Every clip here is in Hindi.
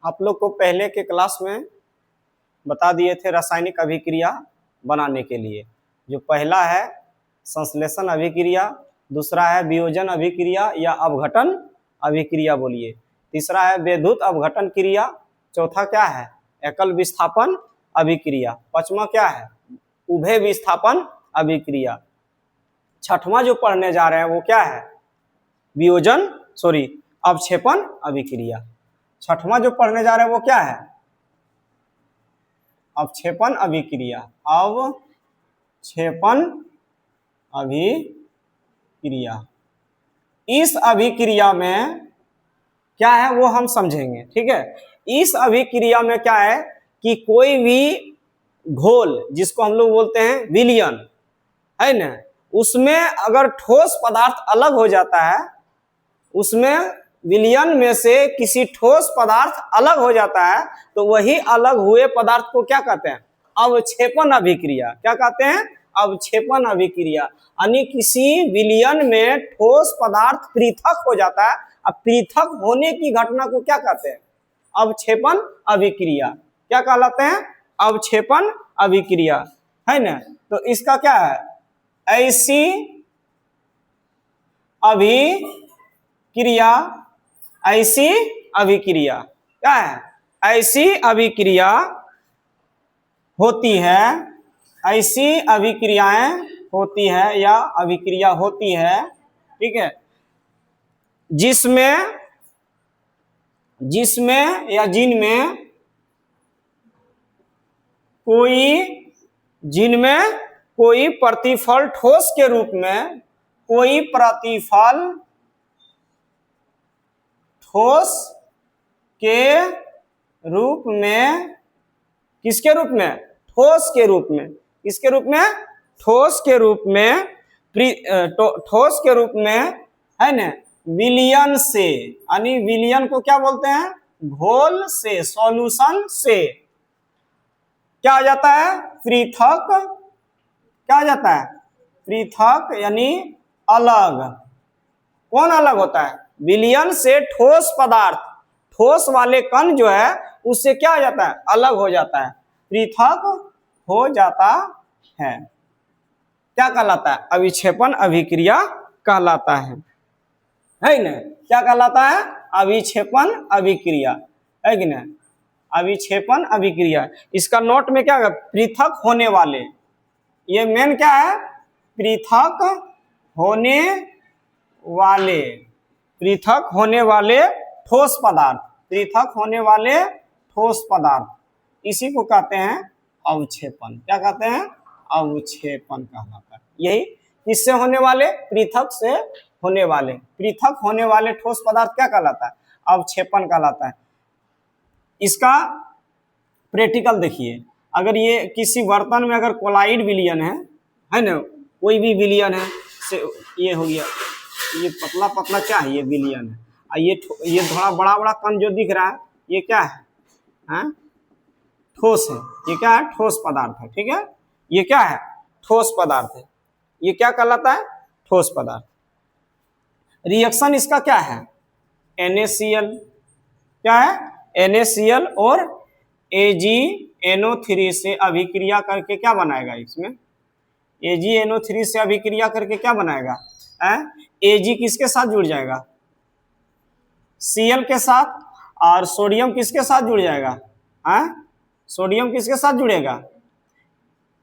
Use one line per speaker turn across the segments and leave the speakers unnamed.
आप लोग को पहले के क्लास में बता दिए थे रासायनिक अभिक्रिया बनाने के लिए। जो पहला है संश्लेषण अभिक्रिया, दूसरा है वियोजन अभिक्रिया या अपघटन अभिक्रिया बोलिए, तीसरा है विद्युत अपघटन क्रिया, चौथा क्या है एकल विस्थापन अभिक्रिया, पांचवा क्या है उभय विस्थापन अभिक्रिया, छठवां जो पढ़ने जा रहे हैं वो क्या है अवक्षेपण अभिक्रिया। छठवां जो पढ़ने जा रहे हैं वो क्या है अवक्षेपण अभिक्रिया। अवक्षेपण अभिक्रिया, इस अभिक्रिया में क्या है वो हम समझेंगे, ठीक है। इस अभिक्रिया में क्या है कि कोई भी घोल जिसको हम लोग बोलते हैं विलयन है ना, उसमें अगर ठोस पदार्थ अलग हो जाता है, उसमें विलयन में से किसी ठोस पदार्थ अलग हो जाता है तो वही अलग हुए पदार्थ को क्या कहते हैं अवक्षेपण अभिक्रिया। क्या कहते हैं अवक्षेपण अभिक्रिया। यानी किसी विलयन में ठोस पदार्थ पृथक हो जाता है, अब पृथक होने की घटना को क्या कहते हैं अवक्षेपण अभिक्रिया। क्या कहलाते हैं अवक्षेपण अभिक्रिया, है ना। तो इसका क्या है ऐसी अभिक्रिया, ऐसी अभिक्रिया क्या है ऐसी अभिक्रिया होती है, ऐसी अभिक्रियाएं होती है या अभिक्रिया होती है, ठीक है, जिसमें या जिनमें कोई प्रतिफल ठोस के रूप में, कोई प्रतिफल ठोस के रूप में, किसके रूप में ठोस के रूप में, किसके रूप में ठोस के रूप में, ठोस के रूप में है ना विलयन से, यानी विलयन को क्या बोलते हैं घोल से, सॉल्यूशन से क्या आ जाता है पृथक, क्या आ जाता है पृथक यानी अलग। कौन अलग होता है विलयन से ठोस पदार्थ, ठोस वाले कण जो है उससे क्या हो जाता है अलग हो जाता है, पृथक हो जाता है। क्या कहलाता है अभिक्षेपण अभिक्रिया कहलाता है ना। क्या कहलाता है अभिक्षेपण अभिक्रिया, है कि ना अभिक्षेपण अभिक्रिया। इसका नोट में क्या है पृथक होने वाले, ये मेन क्या है पृथक होने वाले, पृथक होने वाले ठोस पदार्थ, पृथक होने वाले ठोस पदार्थ, इसी को कहते हैं अवक्षेपण। क्या कहते हैं अवक्षेपण कहलाता है। यही किससे होने वाले पृथक से होने वाले, पृथक होने वाले ठोस पदार्थ क्या कहलाता है अवक्षेपण कहलाता है। इसका प्रैक्टिकल देखिए, अगर ये किसी बर्तन में अगर कोलाइड विलयन है ना, कोई भी विलयन है से ये हो गया, ये पतला पतला क्या है ये विलयन है, ये थोड़ा बड़ा बड़ा कण जो दिख रहा है ये क्या है ठोस है, ये क्या है ठोस पदार्थ है, ठीक है, ये क्या है ठोस पदार्थ है, ये क्या कहलाता है ठोस पदार्थ। रिएक्शन इसका क्या है NaCl, क्या है NaCl और AgNO3 से अभिक्रिया करके क्या बनाएगा, इसमें AgNO3 से अभिक्रिया करके क्या बनाएगा Ag किसके साथ जुड़ जाएगा Cl के साथ, और सोडियम किसके साथ जुड़ जाएगा सोडियम किसके साथ जुड़ेगा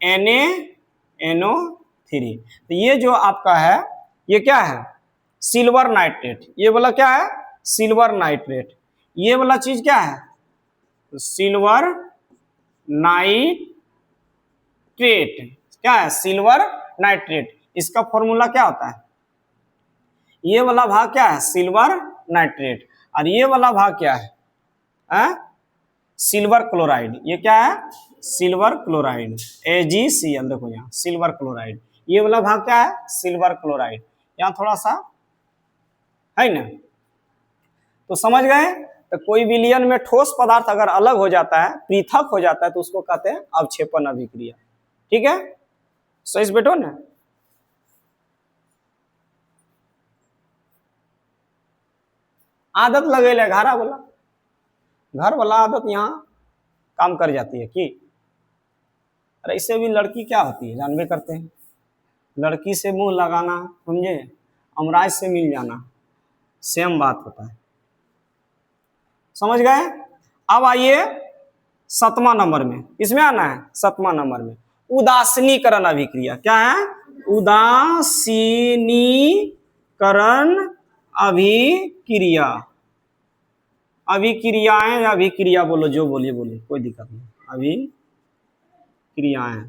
NaNO3। तो ये जो आपका है ये क्या है सिल्वर नाइट्रेट, ये वाला क्या है सिल्वर नाइट्रेट, ये वाला चीज क्या है तो सिल्वर नाइट्रेट, क्या है सिल्वर नाइट्रेट। इसका फॉर्मूला क्या होता है, ये वाला भाग क्या है सिल्वर नाइट्रेट, और ये वाला भाग क्या है सिल्वर क्लोराइड, ये क्या है सिल्वर क्लोराइड AgCl, देखो यहाँ सिल्वर क्लोराइड, ये वाला भाग क्या है सिल्वर क्लोराइड, यहाँ थोड़ा सा है ना। तो समझ गए, तो कोई विलयन में ठोस पदार्थ अगर अलग हो जाता है पृथक हो जाता है तो उसको कहते हैं अवक्षेपण अभिक्रिया, ठीक है सही से बैठो ना। आदत लगे घारा बोला घर वाला आदत यहाँ काम कर जाती है कि अरे इससे भी लड़की क्या होती है जानबे करते हैं, लड़की से मुंह लगाना, समझे, अमराज से मिल जाना, सेम बात होता है। समझ गए? अब आइए 7वां नंबर में, इसमें आना है 7वां नंबर में उदासीनीकरण अभिक्रिया। क्या है? उदासीनीकरण अभिक्रिया। अभिक्रियाएं या अभिक्रिया बोलो, जो बोलिए बोलिए, कोई दिक्कत नहीं। अभिक्रियाएं,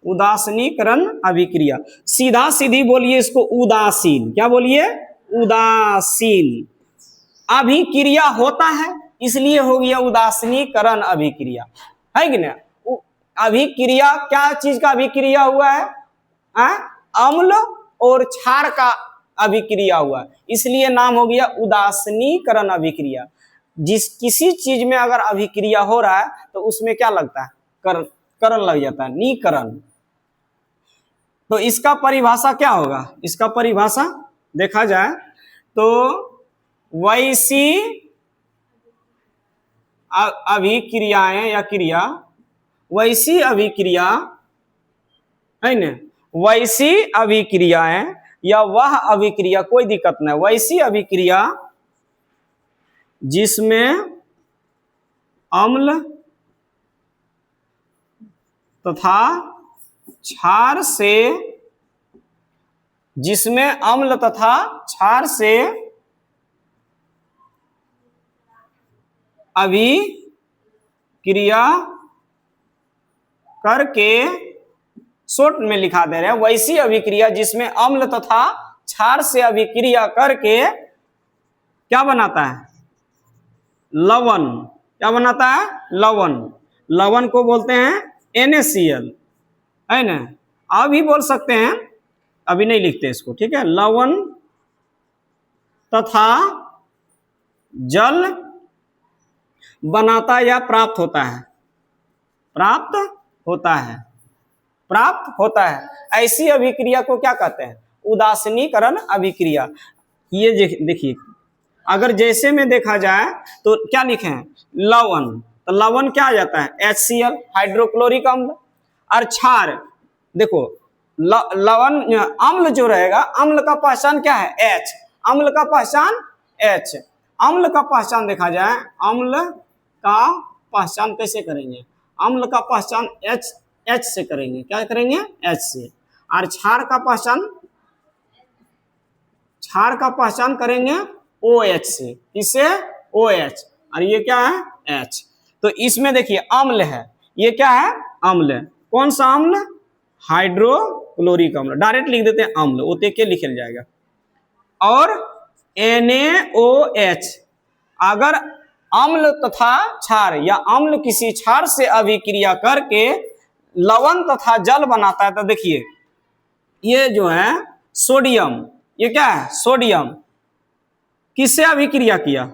उदासीनीकरण अभिक्रिया। सीधा सीधी बोलिए इसको उदासीन। क्या बोलिए? उदासीन। अभिक्रिया होता है इसलिए हो गया उदासीनीकरण अभिक्रिया, है कि ना? अभिक्रिया क्या चीज का अभिक्रिया हुआ है? अम्ल और क्षार का अभिक्रिया हुआ, इसलिए नाम हो गया उदासीनीकरण अभिक्रिया। किसी चीज में अगर अभिक्रिया हो रहा है तो उसमें क्या लगता है? करण लग जाता है, नीकरण। तो इसका परिभाषा क्या होगा? इसका परिभाषा देखा जाए तो वैसी अभिक्रियाएं या क्रिया, वैसी अभिक्रिया है न, वैसी अभिक्रियाएं या वह अभिक्रिया, कोई दिक्कत नहीं, वैसी अभिक्रिया जिसमें अम्ल तथा क्षार से, जिसमें अम्ल तथा क्षार से अभिक्रिया करके, शॉर्ट में लिखा दे रहे हैं, वैसी अभिक्रिया जिसमें अम्ल तथा क्षार से अभिक्रिया करके क्या बनाता है? लवण। क्या बनाता है? लवण। लवण को बोलते हैं NaCl, है ना? आप भी बोल सकते हैं, अभी नहीं लिखते इसको, ठीक है? लवण तथा जल बनाता या प्राप्त होता है, प्राप्त होता है, प्राप्त होता है। ऐसी अभिक्रिया को क्या कहते हैं? उदासीनीकरण अभिक्रिया। ये देखिए, अगर जैसे में देखा जाए तो क्या लिखे हैं? लवण, तो लवण क्या आ जाता है? HCl, हाइड्रोक्लोरिक अम्ल। और क्षार, देखो लवण, अम्ल जो रहेगा, अम्ल का पहचान क्या है? H। अम्ल का पहचान H। अम्ल का पहचान देखा जाए, अम्ल का पहचान कैसे करेंगे? अम्ल का पहचान H से करेंगे। क्या करेंगे? H से। और क्षार का पहचान, क्षार का पहचान करेंगे OH से। इससे OH, और ये क्या है? H। तो इसमें देखिए अम्ल है, ये क्या है? अम्ल है। कौन सा अम्ल? हाइड्रोक्लोरिक अम्ल। डायरेक्ट लिख देते हैं अम्ल, ओते के लिखल जाएगा। और NaOH, अगर अम्ल तथा क्षार या अम्ल किसी क्षार से अभिक्रिया करके लवण तथा जल बनाता है, तो देखिए ये जो है सोडियम, ये क्या है? सोडियम। किससे अभिक्रिया किया?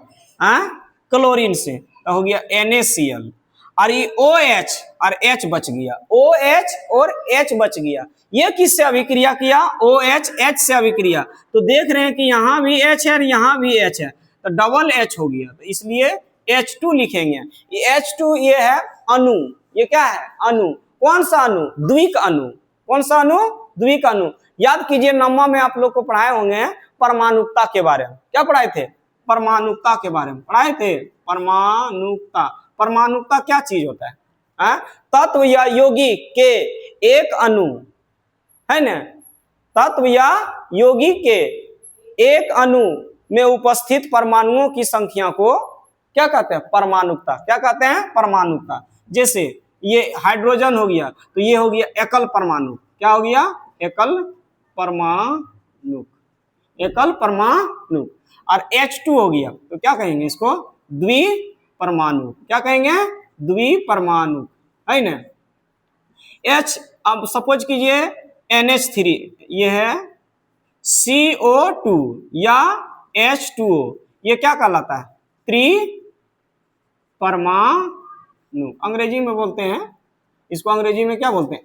क्लोरीन से, तो हो गया NaCl। और ये OH और H बच गया, OH और H बच गया। ये किससे अभिक्रिया किया? OH H से अभिक्रिया। तो देख रहे हैं कि यहाँ भी H है और यहाँ भी H है, तो डबल H हो गया, तो इसलिए H2 लिखेंगे। ये H2 ये है अणु, ये क्या है? अणु। कौन सा अणु? द्विक अणु। कौन सा अणु? द्विक अणु। याद कीजिए, नौवां में आप लोग को पढ़ाए होंगे परमाणुकता के बारे में। क्या पढ़ाए थे? परमाणुकता के बारे में पढ़ाए थे। परमाणुकता, परमाणुकता क्या चीज होता है? तत्व या यौगिक के एक अणु, है ना? तत्व या यौगिक के एक अणु में उपस्थित परमाणुओं की संख्या को क्या कहते हैं? परमाणुकता। क्या कहते हैं? परमाणुकता। जैसे ये हाइड्रोजन हो गया, तो ये हो गया एकल परमाणु। क्या हो गया? एकल परमाणु, एकल परमाणु। और H2 हो गया, तो क्या कहेंगे इसको? द्विपरमाणु। क्या कहेंगे? द्विपरमाणु, है ना? H, अब सपोज कीजिए NH3, ये है CO2 या H2O, ये क्या कहलाता है? त्रिपरमाणु। अंग्रेजी में बोलते हैं इसको, अंग्रेजी में क्या बोलते हैं?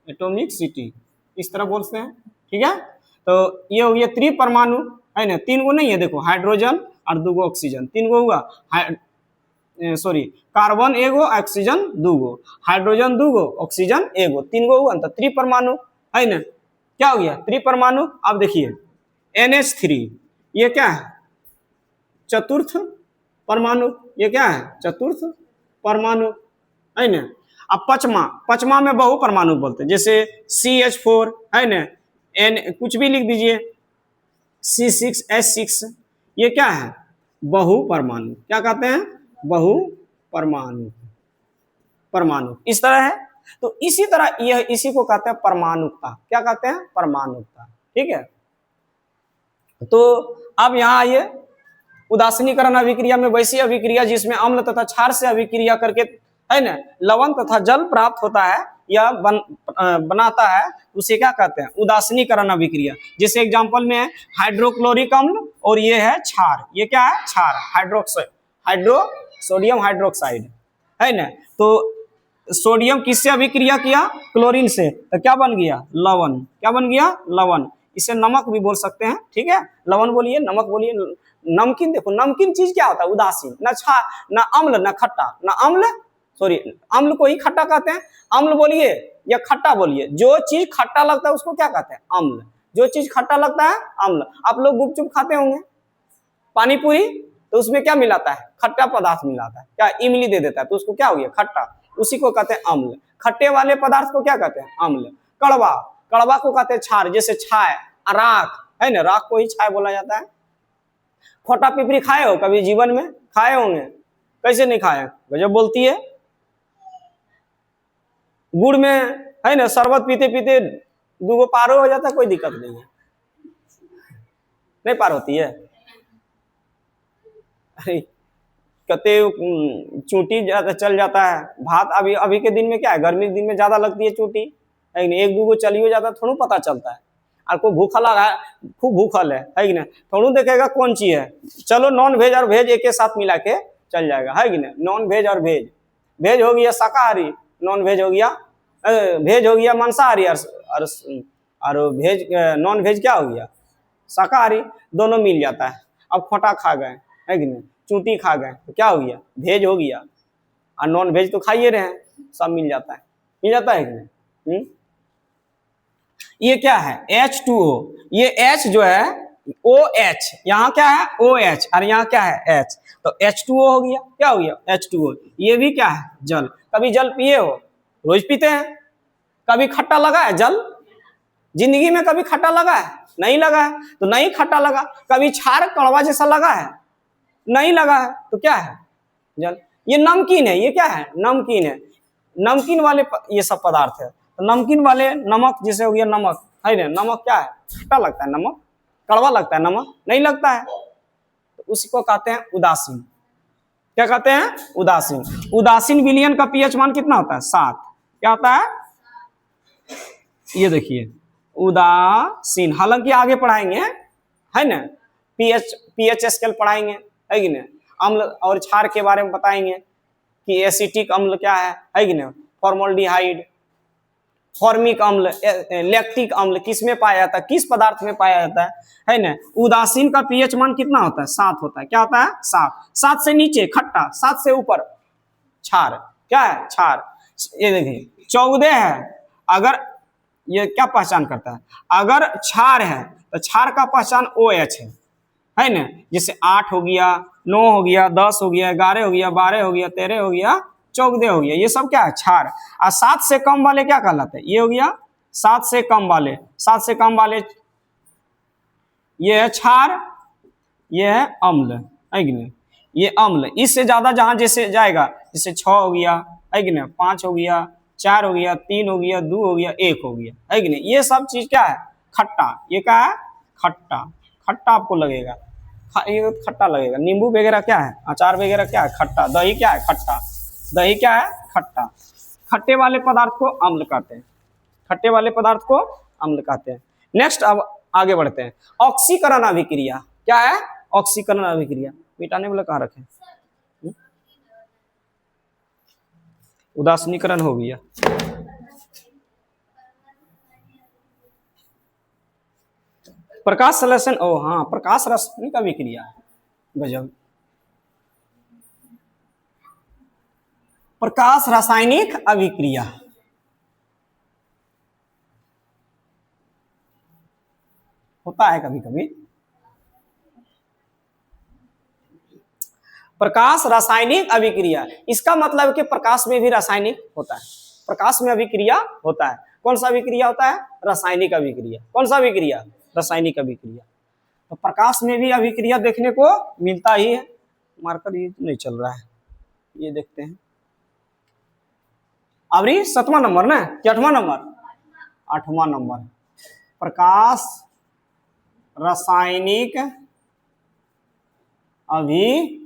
एटॉमिक सिटी, इस तरह बोलते हैं, ठीक है? तो ये हो गया त्रिपरमाणु। है ना, 3 गो नहीं है, देखो हाइड्रोजन और 2 गो ऑक्सीजन, 3 गो हुआ, सॉरी कार्बन एगो ऑक्सीजन 2 गो, हाइड्रोजन 2 गो ऑक्सीजन एगो, 3 गो हुआ तो त्रिपरमाणु, है ना, क्या हो गया त्रिपरमाणु। अब देखिए NH3 ये क्या है, चतुर्थ परमाणु, ये क्या है चतुर्थ परमाणु, है ना। अब पचमा, पचमा में बहु परमाणु बोलते हैं, जैसे CH4, है ना, कुछ भी लिख दीजिए, C6H6, ये क्या है बहु परमाणु, क्या कहते हैं बहु परमाणु, परमाणु इस तरह है। तो इसी तरह यह इसी को कहते हैं परमाणुकता, क्या कहते हैं परमाणुकता, ठीक है। तो अब यहाँ आइए, उदासीनीकरण अभिक्रिया में वैसी अभिक्रिया जिसमें अम्ल तथा क्षार से अभिक्रिया करके, है ना, लवण तथा जल प्राप्त होता है या बनाता है, उसे क्या कहते हैं उदासीनीकरण अभिक्रिया। जैसे एग्जांपल में है हाइड्रोक्लोरिक अम्ल और ये है क्षार, ये क्या है क्षार, सोडियम हाइड्रोक्साइड, है ना। तो सोडियम किससे अभिक्रिया किया क्लोरीन से, तो क्या बन गया लवण, क्या बन गया लवण, इसे नमक भी बोल सकते हैं, ठीक है, लवण बोलिए नमक बोलिए। नमकीन, देखो नमकीन चीज क्या होता है उदासीन, न क्षार न अम्ल न खट्टा, न अम्ल सॉरी अम्ल को ही खट्टा कहते हैं, अम्ल बोलिए या खट्टा बोलिए, जो चीज खट्टा लगता है उसको क्या कहते हैं अम्ल, जो चीज खट्टा लगता है अम्ल। आप लोग गुपचुप खाते होंगे, पानी पूरी, तो उसमें क्या मिलाता है खट्टा पदार्थ मिलाता है, क्या इमली दे देता है, तो उसको क्या हो गया खट्टा, उसी को कहते हैं अम्ल। खट्टे वाले पदार्थ को क्या कहते हैं अम्ल। कड़वा, कड़वा को कहते हैं क्षार, जैसे छाय, राख, है ना, राख को ही छाय बोला जाता है। खोटा पिपरी खाए हो कभी जीवन में, खाए होंगे, कैसे नहीं खाए, गजब बोलती है। गुड़ में, है ना, शरबत पीते पीते 2 गो पार हो जाता है, कोई दिक्कत नहीं है, नहीं पार होती है। अरे कते चूंटी चल जाता है भात, अभी अभी के दिन में क्या है, गर्मी के दिन में ज्यादा लगती है चूंटी, है कि 1-2 गो चली हो जाता है, थोड़ा पता चलता है। आपको भूखा लगा है, खूब भूखल है कि ना, थोड़ा देखेगा कौन चीज है, चलो नॉन वेज और वेज एक साथ मिला के चल जाएगा, है कि ना, नॉन वेज और वेज, वेज हो गया शाकाहारी, नॉन वेज हो गया वेज हो गया मांसाहारी, और वेज नॉन वेज क्या हो गया शाकाहारी, दोनों मिल जाता है। अब खोटा खा गए, है कि नहीं, चूंटी खा गए, तो क्या हो गया वेज हो गया, और नॉन वेज तो खाइए रहे हैं, सब मिल जाता है, मिल जाता है कि नहीं। ये क्या है H2O, ये H जो है OH, यहाँ क्या है OH और यहाँ क्या है H, तो H2O हो गया, क्या हो गया H2O। ये भी क्या है जल, कभी जल पिए हो, रोज पीते हैं, कभी खट्टा लगा है जल, जिंदगी में कभी खट्टा लगा है नहीं लगा है, तो नहीं खट्टा लगा। कभी क्षार कड़वा जैसा लगा है नहीं लगा है, तो क्या है जल। ये नमकीन है, ये क्या है नमकीन है, नमकीन वाले ये सब पदार्थ है। तो नमकीन वाले नमक जैसे हो गया नमक, है ना, नमक क्या है खट्टा लगता है, नमक कड़वा लगता है, नमक नहीं लगता है, तो उसी को कहते हैं उदासीन। क्या कहते हैं उदासीन। उदासीन विलयन का पीएच मान कितना होता है 7, क्या होता है ये देखिए उदासीन, हालांकि आगे पढ़ाएंगे, है ना, पीएच स्केल पढ़ाएंगे, है कि ना, अम्ल और क्षार के बारे में बताएंगे कि एसिटिक अम्ल क्या है कि ना, फॉर्मल्डिहाइड, फॉर्मिक अम्ल, लैक्टिक अम्ल किस में पाया जाता है, किस पदार्थ में पाया जाता है ना। उदासीन का पीएच मान कितना होता है 7 होता है, क्या होता है 7, 7 से नीचे खट्टा, 7 से ऊपर क्षार, क्या है क्षार। ये देखिए 14 है, अगर ये क्या पहचान करता है, अगर क्षार है तो क्षार का पहचान OH है ना, जैसे 8 हो गया, 9 हो गया, 10 हो गया, 11 हो गया, 12 हो गया, 13 हो गया, 14 हो गया, ये सब क्या है क्षार। और 7 से कम वाले क्या कहलाते हैं, ये हो गया 7 से कम वाले, 7 से कम वाले ये है क्षार, ये है अम्ल, है कि नहीं, ये अम्ल। इससे ज्यादा जहां जैसे जाएगा, जैसे 6 हो गया, है कि नहीं, 5 हो गया, 4 हो गया, 3 हो गया, 2 हो गया, 1 हो गया, है कि नहीं, ये सब चीज क्या है खट्टा, ये क्या है खट्टा, खट्टा आपको लगेगा, ये खट्टा लगेगा। नींबू वगैरह क्या है, अचार वगैरह क्या है खट्टा, दही क्या है खट्टा, दही क्या है खट्टा। खट्टे वाले पदार्थ को अम्ल कहते हैं, खट्टे वाले पदार्थ को अम्ल कहते हैं। नेक्स्ट अब आगे बढ़ते हैं, ऑक्सीकरण अभिक्रिया क्या है, ऑक्सीकरण अभिक्रिया, मिटाने वाला कहाँ रखे, उदासीनीकरण हो गया। प्रकाश संश्लेषण, ओ हाँ, प्रकाश रासायनिक अभिक्रिया, गजब। प्रकाश रासायनिक अभिक्रिया होता है कभी कभी। प्रकाश रासायनिक अभिक्रिया, इसका मतलब है कि प्रकाश में भी रासायनिक होता है, प्रकाश में अभिक्रिया होता है। कौन सा अभिक्रिया होता है? रासायनिक अभिक्रिया। कौन सा अभिक्रिया? रासायनिक अभिक्रिया। तो प्रकाश में भी अभिक्रिया देखने को मिलता ही है। मार्कर ये नहीं चल रहा है, ये देखते हैं। अभी 7वां नंबर ना कि 8वां नंबर? 8वां नंबर, प्रकाश रासायनिक अभिक्रिया।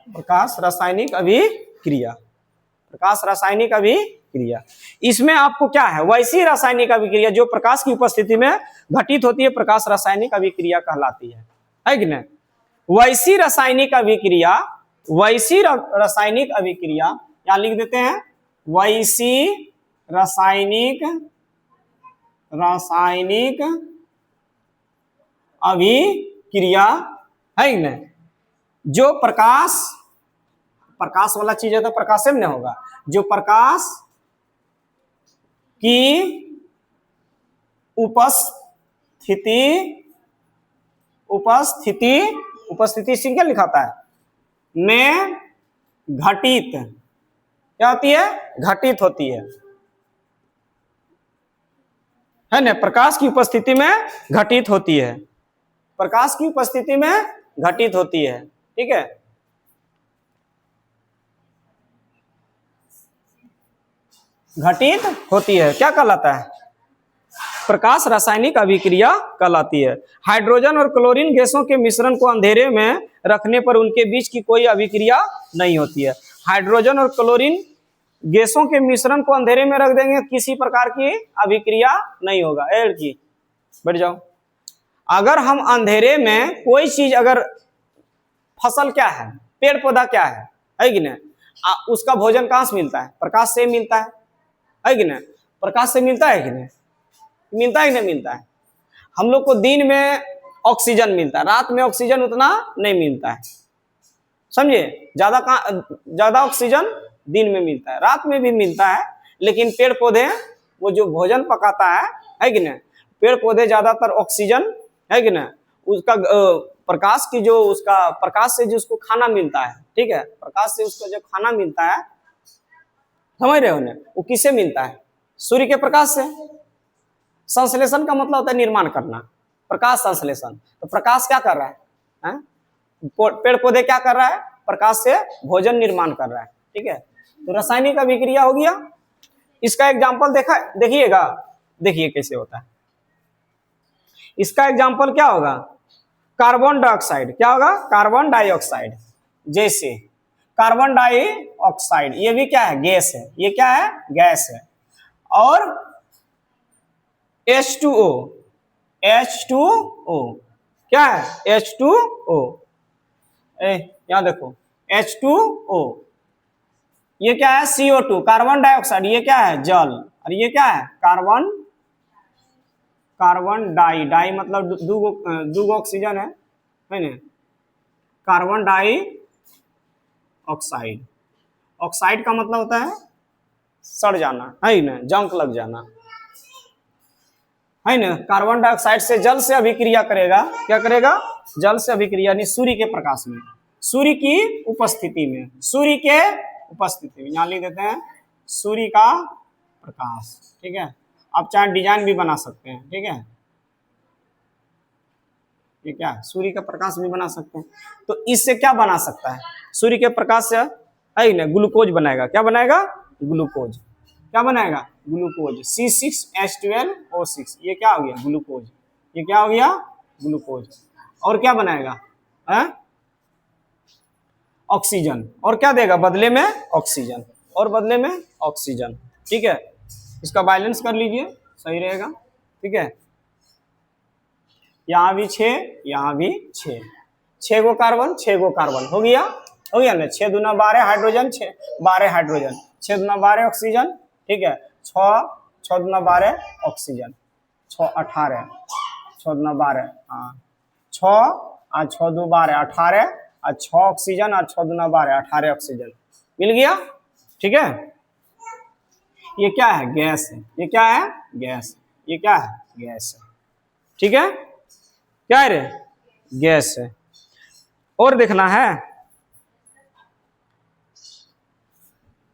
प्रकाश रासायनिक अभिक्रिया, प्रकाश रासायनिक अभिक्रिया। इसमें आपको क्या है? वैसी रासायनिक अभिक्रिया जो प्रकाश की उपस्थिति में घटित होती है, प्रकाश रासायनिक अभिक्रिया कहलाती है कि नहीं? वैसी रासायनिक अभिक्रिया, वैसी रासायनिक अभिक्रिया, यहां लिख देते हैं, वैसी रासायनिक अभिक्रिया है कि नहीं? जो प्रकाश वाला चीज है तो प्रकाश से नहीं होगा, जो प्रकाश की उपस्थिति सिंगल लिखाता है में घटित, क्या होती है? घटित होती है ना? प्रकाश की उपस्थिति में घटित होती है, प्रकाश की उपस्थिति में घटित होती है, ठीक है। घटित होती है, क्या कहलाता है? प्रकाश रासायनिक अभिक्रिया कहलाती है। हाइड्रोजन और क्लोरीन गैसों के मिश्रण को अंधेरे में रखने पर उनके बीच की कोई अभिक्रिया नहीं होती है। हाइड्रोजन और क्लोरीन गैसों के मिश्रण को अंधेरे में रख देंगे, किसी प्रकार की अभिक्रिया नहीं होगा। एड की बैठ जाओ। अगर हम अंधेरे में कोई चीज, अगर फसल क्या है, पेड़ पौधा क्या है कि नहीं, उसका भोजन कहां से मिलता है? प्रकाश से मिलता है कि नहीं? प्रकाश से मिलता है कि नहीं? मिलता है कि नहीं मिलता है? हम लोग को दिन में ऑक्सीजन मिलता है, रात में ऑक्सीजन उतना नहीं मिलता है, समझे? ज्यादा ऑक्सीजन दिन में मिलता है, रात में भी मिलता है, लेकिन पेड़ पौधे वो जो भोजन पकाता है कि नहीं, पेड़ पौधे ज्यादातर ऑक्सीजन, है कि नहीं, उसका प्रकाश की जो उसका प्रकाश से जो उसको खाना मिलता है, ठीक है, प्रकाश से उसको जो खाना मिलता है, समझ रहे हो ना, वो किससे मिलता है? सूर्य के प्रकाश से। संश्लेषण का मतलब होता है निर्माण करना, प्रकाश संश्लेषण। तो प्रकाश क्या कर रहा है? पेड़ पौधे क्या कर रहा है? प्रकाश से भोजन निर्माण कर रहा है, ठीक है। तो रासायनिक अभिक्रिया हो गया। इसका एग्जाम्पल देखिएगा, देखिए कैसे होता है। इसका एग्जाम्पल क्या होगा? Carbon dioxide. क्या होगा? Carbon dioxide. जैसे कार्बन डाइऑक्साइड, ये भी क्या है? गैस है। ये क्या है? गैस है। और H2O, H2O क्या है? H2O, यहां देखो, H2O, ये क्या है? CO2, कार्बन डाइऑक्साइड, ये क्या है? जल। और ये क्या है? कार्बन डाई मतलब दो ऑक्सीजन है ना? Carbon die oxide. ऑक्साइड का मतलब होता है सड़ जाना, है ना, जंग लग जाना, है ना। कार्बन डाइऑक्साइड से जल से अभिक्रिया करेगा। क्या करेगा? जल से अभिक्रिया, यानी सूर्य के प्रकाश में, सूर्य की उपस्थिति में, सूर्य के उपस्थिति में, यहां लिख देते हैं सूर्य का प्रकाश, ठीक है। आप चाहे डिजाइन भी बना सकते हैं, ठीक है। ये क्या है? सूर्य का प्रकाश भी बना सकते हैं। तो इससे क्या बना सकता है? सूर्य के प्रकाश से, है ना, ग्लूकोज बनाएगा। क्या बनाएगा? ग्लूकोज। क्या बनाएगा? ग्लूकोज। C6H12O6, ये क्या हो गया? ग्लूकोज। ये क्या हो गया? ग्लूकोज। और क्या बनाएगा? ऑक्सीजन। और क्या देगा बदले में? ऑक्सीजन। और बदले में ऑक्सीजन, ठीक है। इसका बैलेंस कर लीजिए, सही रहेगा, ठीक है। यहाँ भी 6, यहाँ भी 6, 6 गो कार्बन, 6 गो कार्बन, हो गया ना। 6 दूना 12 हाइड्रोजन, 12 हाइड्रोजन, 6 दूना 12 ऑक्सीजन, ठीक है। 6 6 दूना 12 ऑक्सीजन, 6 18, 6 दूना 12, हाँ 6 और 6 दो 12 18, और 6 ऑक्सीजन और 6 दूना 12 18 ऑक्सीजन मिल गया। ठीक है, ये क्या है? गैस है। ये क्या है? गैस। ये क्या है? गैस है। ठीक है, क्या है रे? गैस है। और देखना है,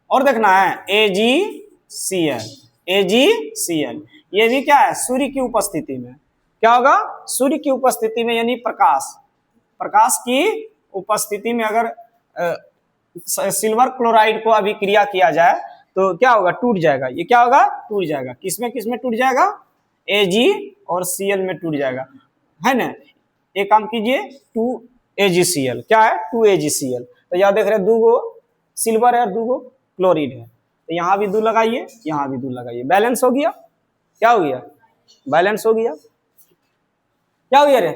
और देखना है AgCl। AgCl ये भी क्या है? सूर्य की उपस्थिति में क्या होगा? सूर्य की उपस्थिति में यानी प्रकाश की उपस्थिति में अगर सिल्वर क्लोराइड को अभिक्रिया किया जाए तो क्या होगा? टूट जाएगा। ये क्या होगा? टूट जाएगा। किसमें किसमें टूट जाएगा? Ag और Cl में टूट जाएगा, है ना। एक काम कीजिए, 2AgCl क्या है? 2AgCl। तो यहाँ देख रहे हैं 2 गो सिल्वर है और 2 गो क्लोरीन है, तो यहाँ भी 2 लगाइए, यहाँ भी 2 लगाइए, बैलेंस हो गया। क्या हो गया? बैलेंस हो गया। क्या हो गया रे?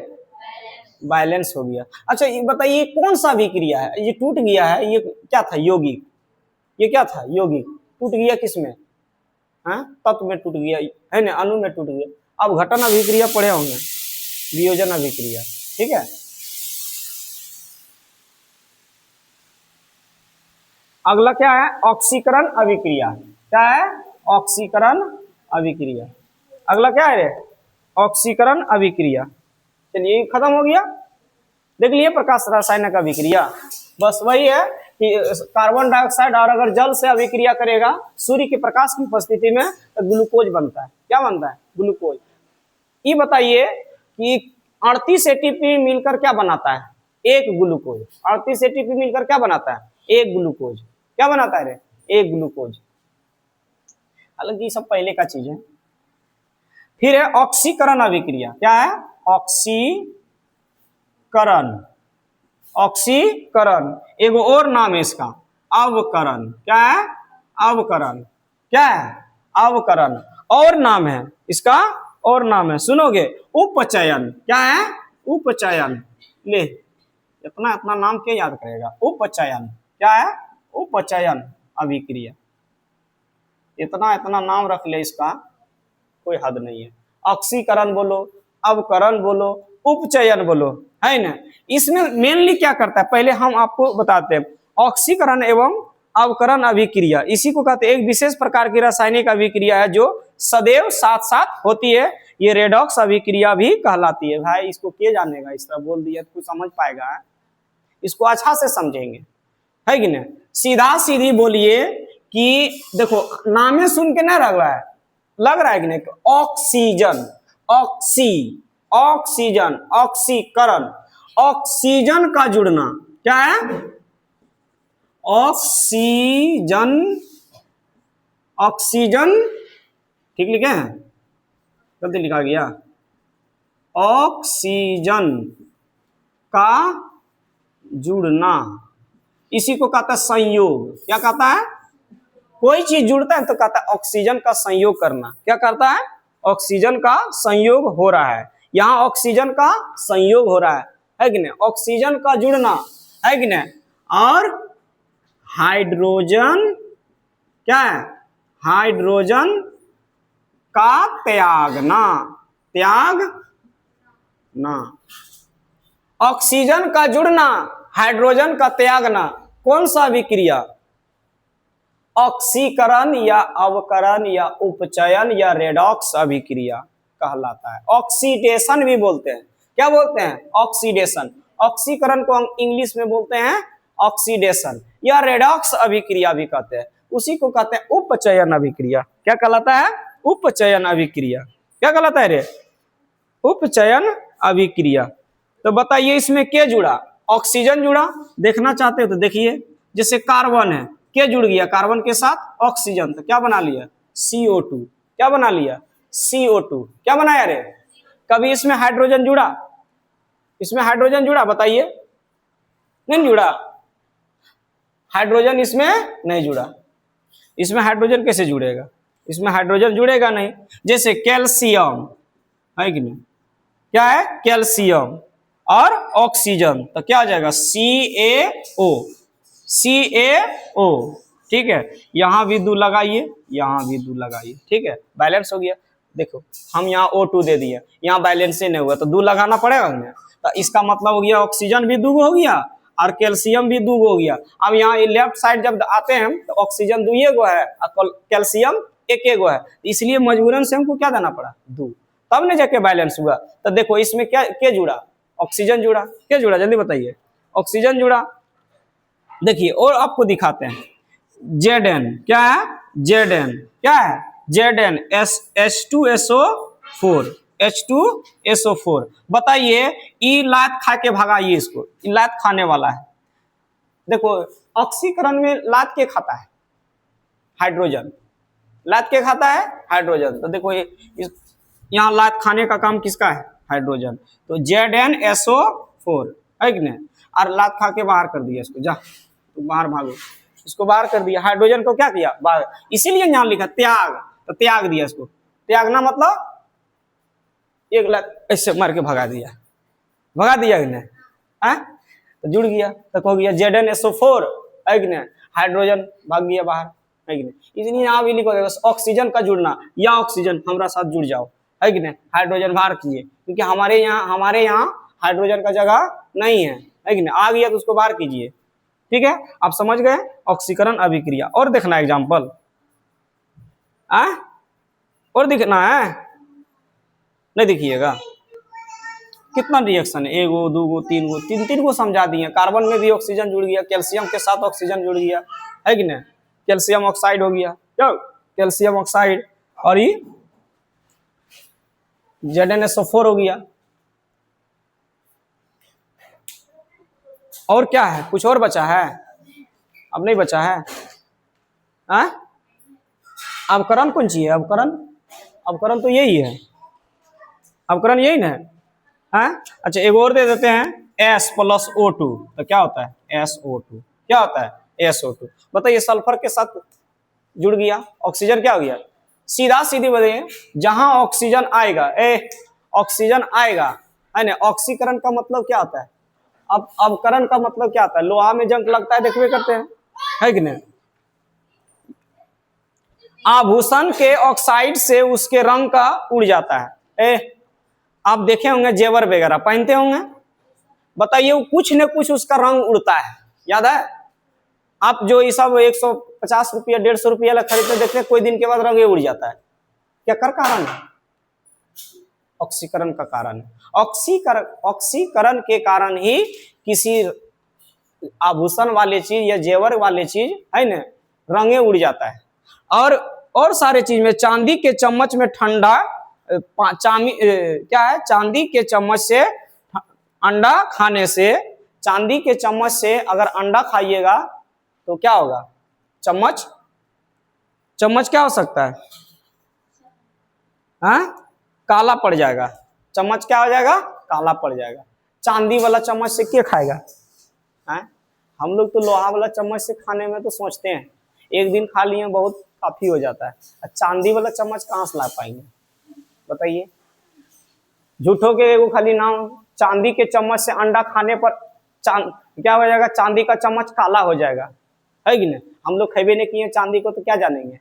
बैलेंस हो गया। अच्छा ये बताइए कौन सा अभिक्रिया है? ये टूट गया है, ये क्या था? यौगिक। ये क्या था? यौगिक। टूट गया किसमें? हाँ, तत्व में टूट गया, है ना, अणु में टूट गया। अब घटन अभिक्रिया पढ़े होंगे, वियोजन अभिक्रिया। ठीक है, अगला क्या है? ऑक्सीकरण अभिक्रिया। क्या है? ऑक्सीकरण अभिक्रिया। अगला क्या है रे? ऑक्सीकरण अभिक्रिया। चलिए खत्म हो गया। देख लिए प्रकाश रासायनिक अभिक्रिया। बस वही है कि कार्बन डाइऑक्साइड और अगर जल से अभिक्रिया करेगा सूर्य के प्रकाश की उपस्थिति में तो ग्लूकोज बनता है। क्या बनता है? ग्लूकोज। ये बताइए कि 38 एटीपी मिलकर क्या बनाता है? एक ग्लूकोज। 38 एटीपी मिलकर क्या बनाता है? एक ग्लूकोज। क्या बनाता है रे? एक ग्लूकोज। हालांकि ये सब पहले का चीज है। फिर है ऑक्सीकरण अभिक्रिया। क्या है? ऑक्सीकरण। ऑक्सीकरण एगो और नाम है इसका, अवकरण। क्या है? अवकरण। क्या है? अवकरण। और नाम है इसका, और नाम है, सुनोगे, उपचयन। क्या है? उपचयन। ले, इतना इतना नाम क्या याद करेगा? उपचयन। क्या है? उपचयन अभिक्रिया। इतना इतना नाम रख ले, इसका कोई हद नहीं है। ऑक्सीकरण बोलो, अवकरण बोलो, उपचयन बोलो, है ना। इसमें मेनली क्या करता है पहले हम आपको बताते हैं। ऑक्सीकरण एवं अवकरण अभिक्रिया, इसी को कहते हैं, एक विशेष प्रकार की रासायनिक अभिक्रिया है जो सदैव साथ साथ होती है। ये रेडॉक्स अभिक्रिया भी कहलाती है। भाई इसको क्या जानेगा? इस तरह बोल दिया तो समझ पाएगा, इसको अच्छा से समझेंगे, है कि नहीं। सीधा सीधी बोलिए कि देखो नामे सुन के ना लग रहा है कि नहीं? ऑक्सीजन, ऑक्सीजन, ऑक्सीकरण, ऑक्सीजन का जुड़ना। क्या है? ऑक्सीजन, ऑक्सीजन, ठीक लिखे हैं? गलती लिखा गया। ऑक्सीजन का जुड़ना, इसी को कहता है संयोग। क्या कहता है? कोई चीज जुड़ता है तो कहता है ऑक्सीजन का संयोग करना। क्या करता है? ऑक्सीजन का संयोग हो रहा है। यहाँ ऑक्सीजन का संयोग हो रहा है कि नहीं? ऑक्सीजन का जुड़ना, है कि नहीं। और हाइड्रोजन, क्या है? हाइड्रोजन का त्यागना, त्यागना। ऑक्सीजन का जुड़ना, हाइड्रोजन का त्यागना, कौन सा अभिक्रिया? ऑक्सीकरण या अवकरण या उपचयन या रेडॉक्स अभिक्रिया कहलाता है। ऑक्सीडेशन भी बोलते हैं। क्या बोलते हैं? ऑक्सीडेशन। ऑक्सीकरण को हम इंग्लिश में बोलते हैं ऑक्सीडेशन, या रेडॉक्स अभिक्रिया भी कहते हैं। उसी को कहते हैं उपचयन अभिक्रिया। क्या कहलाता है? उपचयन अभिक्रिया। क्या कहलाता है रे? उपचयन अभिक्रिया। तो बताइए इसमें क्या जुड़ा? ऑक्सीजन जुड़ा। देखना चाहते हो तो देखिए, जैसे कार्बन है, क्या जुड़ गया कार्बन के साथ? ऑक्सीजन। तो क्या बना लिया? CO2। क्या बना लिया? CO2। क्या बनाया रे? कभी इसमें हाइड्रोजन जुड़ा? इसमें हाइड्रोजन जुड़ा? बताइए, नहीं जुड़ा। हाइड्रोजन इसमें नहीं जुड़ा। इसमें हाइड्रोजन कैसे जुड़ेगा? इसमें हाइड्रोजन जुड़ेगा नहीं। जैसे कैल्शियम, है कि नहीं? क्या है? कैल्शियम और ऑक्सीजन, तो क्या आ जाएगा? CaO, CaO। ठीक है, यहाँ भी 2 लगाइए, यहाँ भी 2 लगाइए, ठीक है, बैलेंस हो गया। देखो हम यहाँ O2 दे दिए, यहाँ बैलेंस ही नहीं हुआ तो 2 लगाना पड़ेगा ना, तो इसका मतलब हो गया ऑक्सीजन भी 2 हो गया और कैल्शियम भी 2 हो गया। अब यहाँ लेफ्ट साइड जब आते हैं तो ऑक्सीजन 2 गो है और कैल्शियम 1 गो है, इसलिए मजबूरन से हमको क्या देना पड़ा 2, तब न जाके बैलेंस हुआ। तो देखो इसमें क्या जुड़ा, ऑक्सीजन जुड़ा, क्या जुड़ा जल्दी बताइए, ऑक्सीजन जुड़ा। देखिए और आपको दिखाते हैं, Zn क्या है, Zn क्या है, Zn H2SO4, H2SO4। बताइए ई लात खा के भगाइए इसको, ई लात खाने वाला है। देखो ऑक्सीकरण में लात के खाता है, हाइड्रोजन, लात के खाता है हाइड्रोजन। तो देखो ये यहाँ लात खाने का काम किसका है, हाइड्रोजन। तो ZnSO4 है कि नहीं, और लात खा के बाहर कर दिया इसको, जा तो बाहर भागो, इसको बाहर कर दिया, हाइड्रोजन को क्या किया बाहर, इसीलिए यहाँ लिखा त्याग, तो त्याग दिया इसको, त्यागना मतलब एक लात ऐसे मार के भगा दिया कि नहीं, तो जुड़ गया, तो हो गया ZnSO4 है कि नहीं, हाइड्रोजन भाग गया बाहर है कि नहीं। इसलिए यहाँ भी लिखो देखो ऑक्सीजन का जुड़ना, या ऑक्सीजन हमारा साथ जुड़ जाओ है कि नहीं, हाइड्रोजन बाहर कीजिए, क्योंकि हमारे यहाँ हाइड्रोजन का जगह नहीं है कि नहीं, आ गया तो उसको बाहर कीजिए। ठीक है, आप समझ गए ऑक्सीकरण अभिक्रिया। और देखना एग्जाम्पल, और दिखना है, नहीं दिखिएगा कितना रिएक्शन है, 1 गो 2 गो 3 गो, 3 गो समझा दिए। कार्बन में भी ऑक्सीजन जुड़ गया, कैल्शियम के साथ ऑक्सीजन जुड़ गया है कि नहीं, कैल्शियम ऑक्साइड हो गया, क्या कैल्शियम ऑक्साइड, और ये ZnSO4 हो गया। और क्या है, कुछ और बचा है, अब नहीं बचा है। अवकरण कौन सी है, अवकरण तो यही है, अवकरण यही ना है। अच्छा एक और दे देते हैं, S+O2, तो क्या होता है SO2, क्या होता है SO2। बताइए सल्फर के साथ जुड़ गया, ऑक्सीजन क्या हो गया, सीधा सीधी बताइए, जहां ऑक्सीजन आएगा, ऑक्सीजन आएगा है ना, ऑक्सीकरण का मतलब क्या होता है, अब अवकरण का मतलब क्या होता है, लोहा में जंग लगता है, देखते करते हैं है कि नहीं, आभूषण के ऑक्साइड से उसके रंग का उड़ जाता है। आप देखे होंगे जेवर वगैरह पहनते होंगे, बताइए वो कुछ न कुछ उसका रंग उड़ता है, याद है। आप जो ये सब 150 रुपया 150 रुपया खरीदते देखते कोई दिन के बाद रंग उड़ जाता है, क्या कर कारण है, ऑक्सीकरण का कारण है। ऑक्सीकरण के कारण ही किसी आभूषण वाले चीज या जेवर वाले चीज है ना रंगे उड़ जाता है। और सारे चीज में चांदी के चम्मच में ठंडा क्या है, चांदी के चम्मच से अंडा खाने से, चांदी के चम्मच से अगर अंडा खाइएगा तो क्या होगा, चम्मच क्या हो सकता है, काला पड़ जाएगा, चम्मच क्या हो जाएगा, काला पड़ जाएगा। चांदी वाला चम्मच से क्या खाएगा, हम लोग तो लोहा वाला चम्मच से खाने में तो सोचते हैं एक दिन खा लिए बहुत काफी हो जाता है, चांदी वाला चम्मच कहाँ से ला पाएंगे बताइए। झूठों के एगो खाली नाम, चांदी के चम्मच से अंडा खाने पर क्या हो जाएगा, चांदी का चम्मच काला हो जाएगा है कि नहीं। हम लोग खेबे नहीं किए चांदी को तो क्या जानेंगे,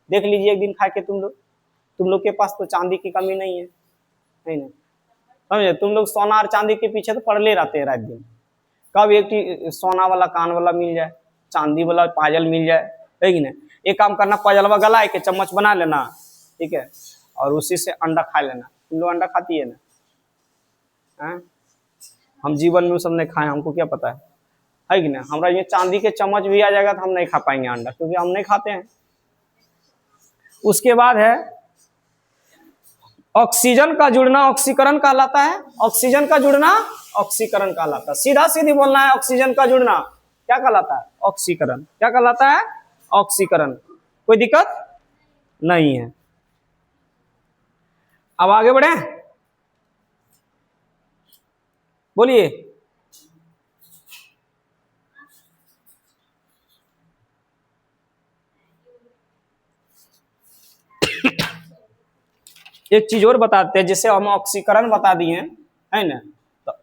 देख लीजिए एक दिन खा के तुम लोग के पास तो चांदी की कमी नहीं है ना, समझे। तुम लोग सोना और चांदी के पीछे तो पड़ले रहते हैं रात दिन, कब एक सोना वाला कान वाला मिल जाए, चांदी वाला पायल मिल जाए है कि नहीं। एक काम करना, पायलवा गला के चम्मच बना लेना, ठीक है, और उसी से अंडा खा लेना। तुम लोग अंडा खाती है ना, हम जीवन में सब नहीं खाए, हमको क्या पता है कि नहीं। हमारा ये चांदी के चम्मच भी आ जाएगा तो हम नहीं खा पाएंगे अंडा, क्योंकि हम नहीं खाते हैं। उसके बाद है ऑक्सीजन का जुड़ना ऑक्सीकरण कहलाता है, ऑक्सीजन का जुड़ना ऑक्सीकरण कहलाता है। सीधा सीधी बोलना है, ऑक्सीजन का जुड़ना क्या कहलाता है, ऑक्सीकरण। क्या कहलाता है, ऑक्सीकरण। कोई दिक्कत नहीं है। अब आगे बढ़े, बोलिए। एक चीज और बताते हैं, जैसे हम ऑक्सीकरण बता दिए है ना, तो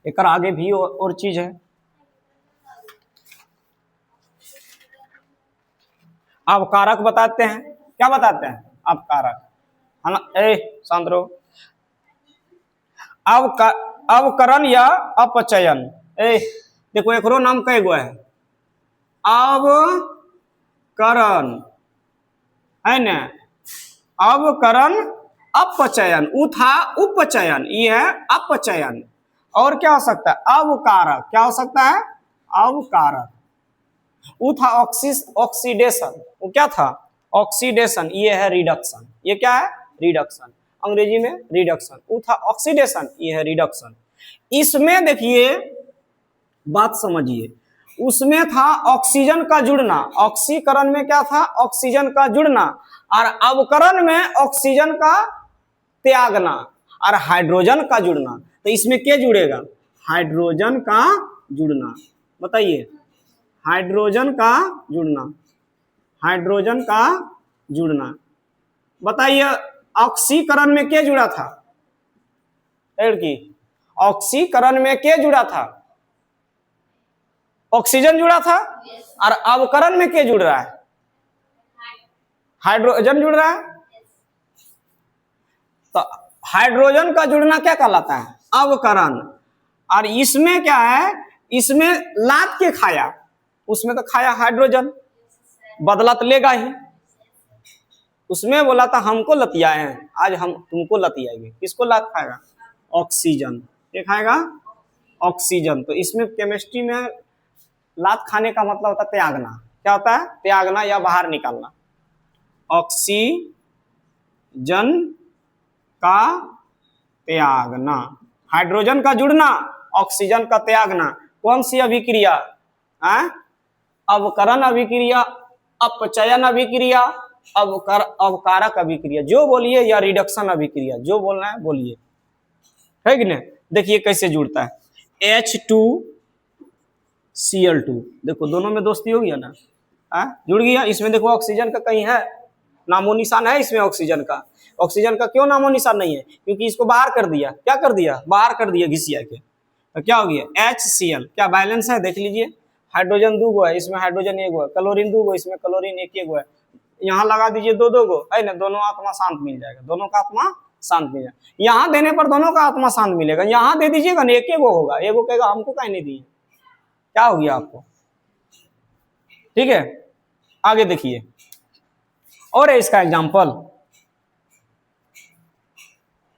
एक आगे भी और चीज है, अवकारक बताते हैं। क्या बताते हैं? अवकारक, है ना। शांत रहो। अवकरण या अपचयन। देखो एकरो नाम कई गो है, अवकरण, है न। अवकरण, अपचयन, उ था उपचयन, ये है अपचयन। और क्या हो सकता है? अवकारक। क्या हो सकता है? अवकारक। उ था ऑक्सीडेशन, वो क्या था? ऑक्सीडेशन। ये है रिडक्शन। ये क्या है? रिडक्शन, अंग्रेजी में रिडक्शन। उ था ऑक्सीडेशन, ये है रिडक्शन। इसमें देखिए बात समझिए, उसमें था ऑक्सीजन का जुड़ना। ऑक्सीकरण में क्या था? ऑक्सीजन का जुड़ना। और अवकरण में ऑक्सीजन का त्यागना और हाइड्रोजन का जुड़ना। तो इसमें क्या जुड़ेगा? हाइड्रोजन का जुड़ना। बताइए, हाइड्रोजन का जुड़ना, हाइड्रोजन का जुड़ना। बताइए ऑक्सीकरण में क्या जुड़ा था? लड़की, ऑक्सीकरण में क्या जुड़ा था? ऑक्सीजन जुड़ा था। और अवकरण में क्या जुड़ रहा है? हाइड्रोजन जुड़ रहा है। तो हाइड्रोजन का जुड़ना क्या कहलाता है? अवकरण। और इसमें क्या है? इसमें लाद के खाया, उसमें तो खाया हाइड्रोजन, बदला तो लेगा ही। उसमें बोला था हमको लतियाए हैं, आज हम तुमको लतियाएंगे। किसको लाद खाएगा? ऑक्सीजन। क्या खाएगा? ऑक्सीजन। तो इसमें केमिस्ट्री में लात खाने का मतलब होता है त्यागना। क्या होता है? त्यागना या बाहर निकालना। ऑक्सीजन का त्यागना, हाइड्रोजन का जुड़ना, ऑक्सीजन का त्यागना। कौन सी अभिक्रिया? अवकरण अभिक्रिया, अपचयन अभिक्रिया, अवकारक अभिक्रिया, जो बोलिए, या रिडक्शन अभिक्रिया, जो बोलना है बोलिए, है कि नहीं। देखिए कैसे जुड़ता है। H2Cl2, देखो दोनों में दोस्ती हो गया ना, जुड़ गया। इसमें देखो ऑक्सीजन का कहीं है नामो निशान? है इसमें ऑक्सीजन का? ऑक्सीजन का क्यों नामो निशान नहीं है? क्योंकि इसको बाहर कर दिया। क्या कर दिया? बाहर कर दिया घिसिया के। तो क्या हो गया? HCl। क्या बैलेंस है? देख लीजिए, हाइड्रोजन 2 गो है, इसमें हाइड्रोजन 1 गो है, क्लोरीन 2 गो, इसमें क्लोरीन 1 गो है। यहाँ लगा दीजिए 2 गो, है ना। दोनों आत्मा शांत मिल जाएगा, दोनों का आत्मा शांत मिल जाएगा। यहाँ देने पर दोनों का आत्मा शांत मिलेगा। यहाँ दे दीजिएगा ना, 1 गो होगा, एगो कहेगा हमको कहीं नहीं दिए। क्या हो गया आपको? ठीक है, आगे देखिए। और है इसका एग्जाम्पल,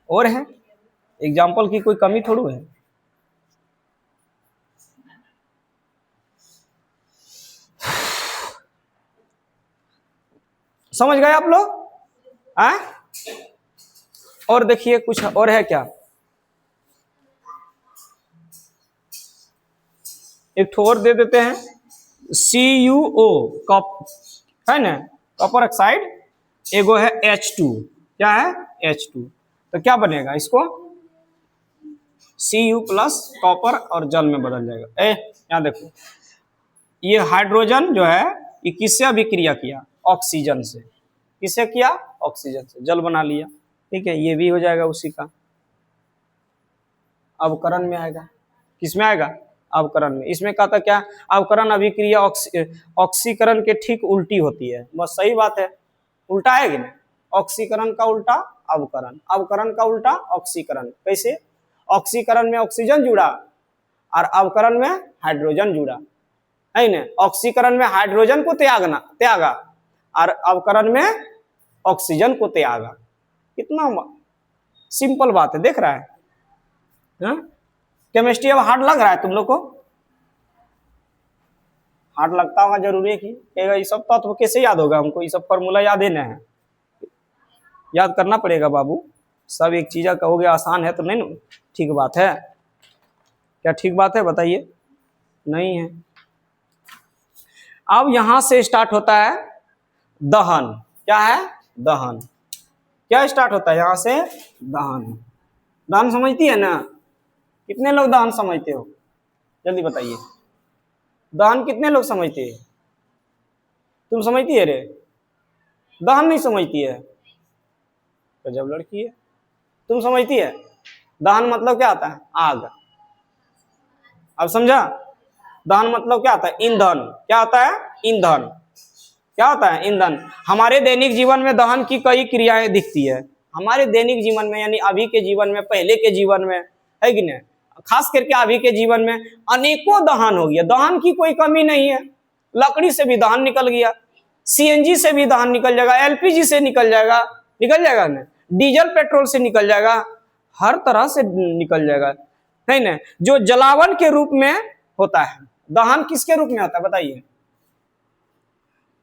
और है एग्जाम्पल की कोई कमी थोड़ी है। समझ गए आप लोग? और देखिए कुछ और है क्या? एक ठो और दे देते हैं, CuO, कॉप, है ना, कॉपर ऑक्साइड। एगो है H2। क्या है? H2। तो क्या बनेगा? इसको Cu प्लस कॉपर और जल में बदल जाएगा। यहाँ देखो, ये हाइड्रोजन जो है ये किससे अभिक्रिया किया? ऑक्सीजन से। किससे किया? ऑक्सीजन से, जल बना लिया। ठीक है, ये भी हो जाएगा उसी का, अवकरण में आएगा। किसमें आएगा? अवकरण में। इसमें कहता क्या? अवकरण अभिक्रिया ऑक्सीकरण के ठीक उल्टी होती है। बस सही बात है, उल्टा है कि नहीं? ऑक्सीकरण का उल्टा अवकरण, अवकरण का उल्टा ऑक्सीकरण। कैसे? ऑक्सीकरण में ऑक्सीजन जुड़ा और अवकरण में हाइड्रोजन जुड़ा, है ना। ऑक्सीकरण में हाइड्रोजन को त्यागा और अवकरण में ऑक्सीजन को त्यागा। कितना सिंपल बात है, देख रहा है? केमिस्ट्री अब हार्ड लग रहा है तुम लोग को? हार्ड लगता होगा, जरूरी है कि ये सब तत्व कैसे याद होगा हमको? ये सब फॉर्मूला याद देना है, याद करना पड़ेगा बाबू। सब एक चीज कहोगे आसान है तो नहीं ना, ठीक बात है। क्या ठीक बात है? बताइए, नहीं है। अब यहां से स्टार्ट होता है दहन। क्या है? दहन। क्या स्टार्ट होता है यहां से? दहन। दहन समझती है ना? कितने लोग दहन समझते हो? जल्दी बताइए, दहन कितने लोग समझते हैं? तुम समझती है रे? दहन नहीं समझती है? तो जब लड़की है, तुम समझती है? दहन मतलब क्या आता है? आग। अब समझा? दहन मतलब क्या आता है? ईंधन। क्या आता है? ईंधन। क्या होता है? ईंधन। हमारे दैनिक जीवन में दहन की कई क्रियाएं दिखती है, हमारे दैनिक जीवन में, यानी अभी के जीवन में, पहले के जीवन में, है कि नहीं? खास करके अभी के जीवन में अनेकों दहन हो गया, दहन की कोई कमी नहीं है। लकड़ी से भी दहन निकल गया, सीएनजी से भी दहन निकल जाएगा, एलपीजी से निकल जाएगा ना, डीजल पेट्रोल से निकल जाएगा, हर तरह से निकल जाएगा, है ना? जो जलावन के रूप में होता है। दहन किसके रूप में होता है बताइए?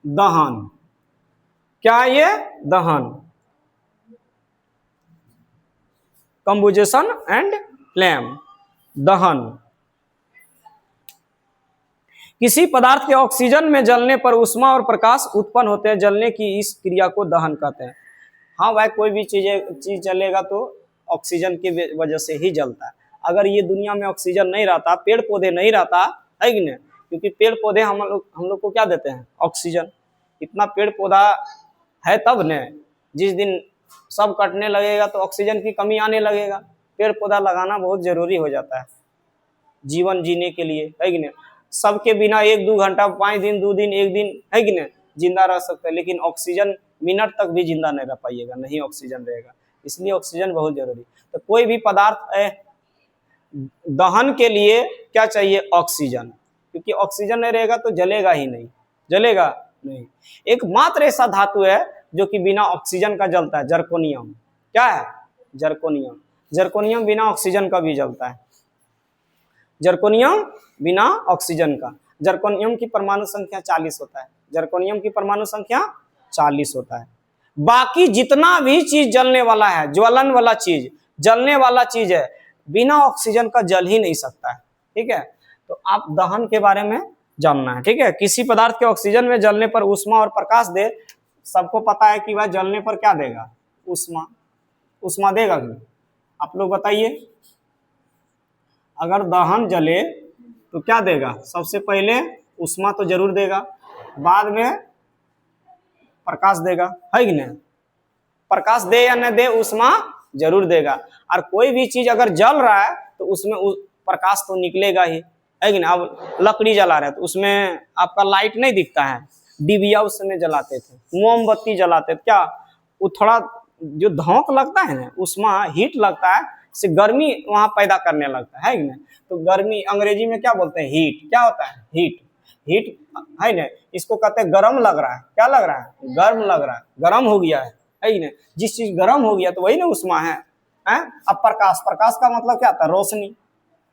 दहन, क्या ये दहन? कंबुजेशन एंड फ्लेम, दहन। किसी पदार्थ के ऑक्सीजन में जलने पर ऊष्मा और प्रकाश उत्पन्न होते हैं, जलने की इस क्रिया को दहन कहते हैं। हाँ भाई, कोई भी चीज जलेगा तो ऑक्सीजन की वजह से ही जलता है। अगर ये दुनिया में ऑक्सीजन नहीं रहता, पेड़ पौधे नहीं रहता, है कि नहीं? क्योंकि पेड़ पौधे हम लोग को क्या देते हैं? ऑक्सीजन। इतना पेड़ पौधा है तब न, जिस दिन सब कटने लगेगा तो ऑक्सीजन की कमी आने लगेगा। पेड़ पौधा लगाना बहुत जरूरी हो जाता है जीवन जीने के लिए, है कि नहीं? सबके बिना 1-2 घंटा, 5 दिन, 2 दिन, 1 दिन, है कि नहीं, जिंदा रह सकते हैं, लेकिन ऑक्सीजन मिनट तक भी जिंदा नहीं रह पाइएगा, नहीं ऑक्सीजन रहेगा। इसलिए ऑक्सीजन बहुत जरूरी। तो कोई भी पदार्थ दहन के लिए क्या चाहिए? ऑक्सीजन। क्योंकि ऑक्सीजन नहीं रहेगा तो जलेगा ही नहीं, जलेगा नहीं। एकमात्र ऐसा धातु है जो कि बिना ऑक्सीजन का जलता है, जर्कोनियम। क्या है? जर्कोनियम। जर्कोनियम बिना ऑक्सीजन का भी जलता है, जर्कोनियम बिना ऑक्सीजन का। जर्कोनियम की परमाणु संख्या 40 होता है, जर्कोनियम की परमाणु संख्या 40 होता है। बाकी जितना भी चीज जलने वाला है, ज्वलन वाला चीज, जलने वाला चीज है, बिना ऑक्सीजन का जल ही नहीं सकता है। ठीक है, तो आप दहन के बारे में जानना है। ठीक है, किसी पदार्थ के ऑक्सीजन में जलने पर ऊष्मा और प्रकाश दे। सबको पता है कि वह जलने पर क्या देगा? ऊष्मा। ऊष्मा देगा कि? आप लोग बताइए। अगर दहन जले तो क्या देगा? सबसे पहले ऊष्मा तो जरूर देगा, बाद में प्रकाश देगा, है कि नहीं? प्रकाश दे या न दे, ऊष्मा जरूर देगा। और कोई भी चीज अगर जल रहा है तो उसमें प्रकाश तो निकलेगा ही, है कि नहीं? अब लकड़ी जला रहे तो उसमें आपका लाइट नहीं दिखता है, डिबिया उस समय जलाते थे, मोमबत्ती जलाते थे, क्या वो थोड़ा जो धौंक लगता है ना, उसमें हीट लगता है, इससे गर्मी वहां पैदा करने लगता है कि नहीं? तो गर्मी अंग्रेजी में क्या बोलते हैं? हीट। क्या होता है? हीट। हीट, है ना? इसको कहते हैं गर्म लग रहा है। क्या लग रहा है? गर्म लग रहा है, गर्म हो गया है कि नहीं? जिस चीज गर्म हो गया तो वही ना ऊष्मा है। अब प्रकाश, प्रकाश का मतलब क्या होता है? रोशनी।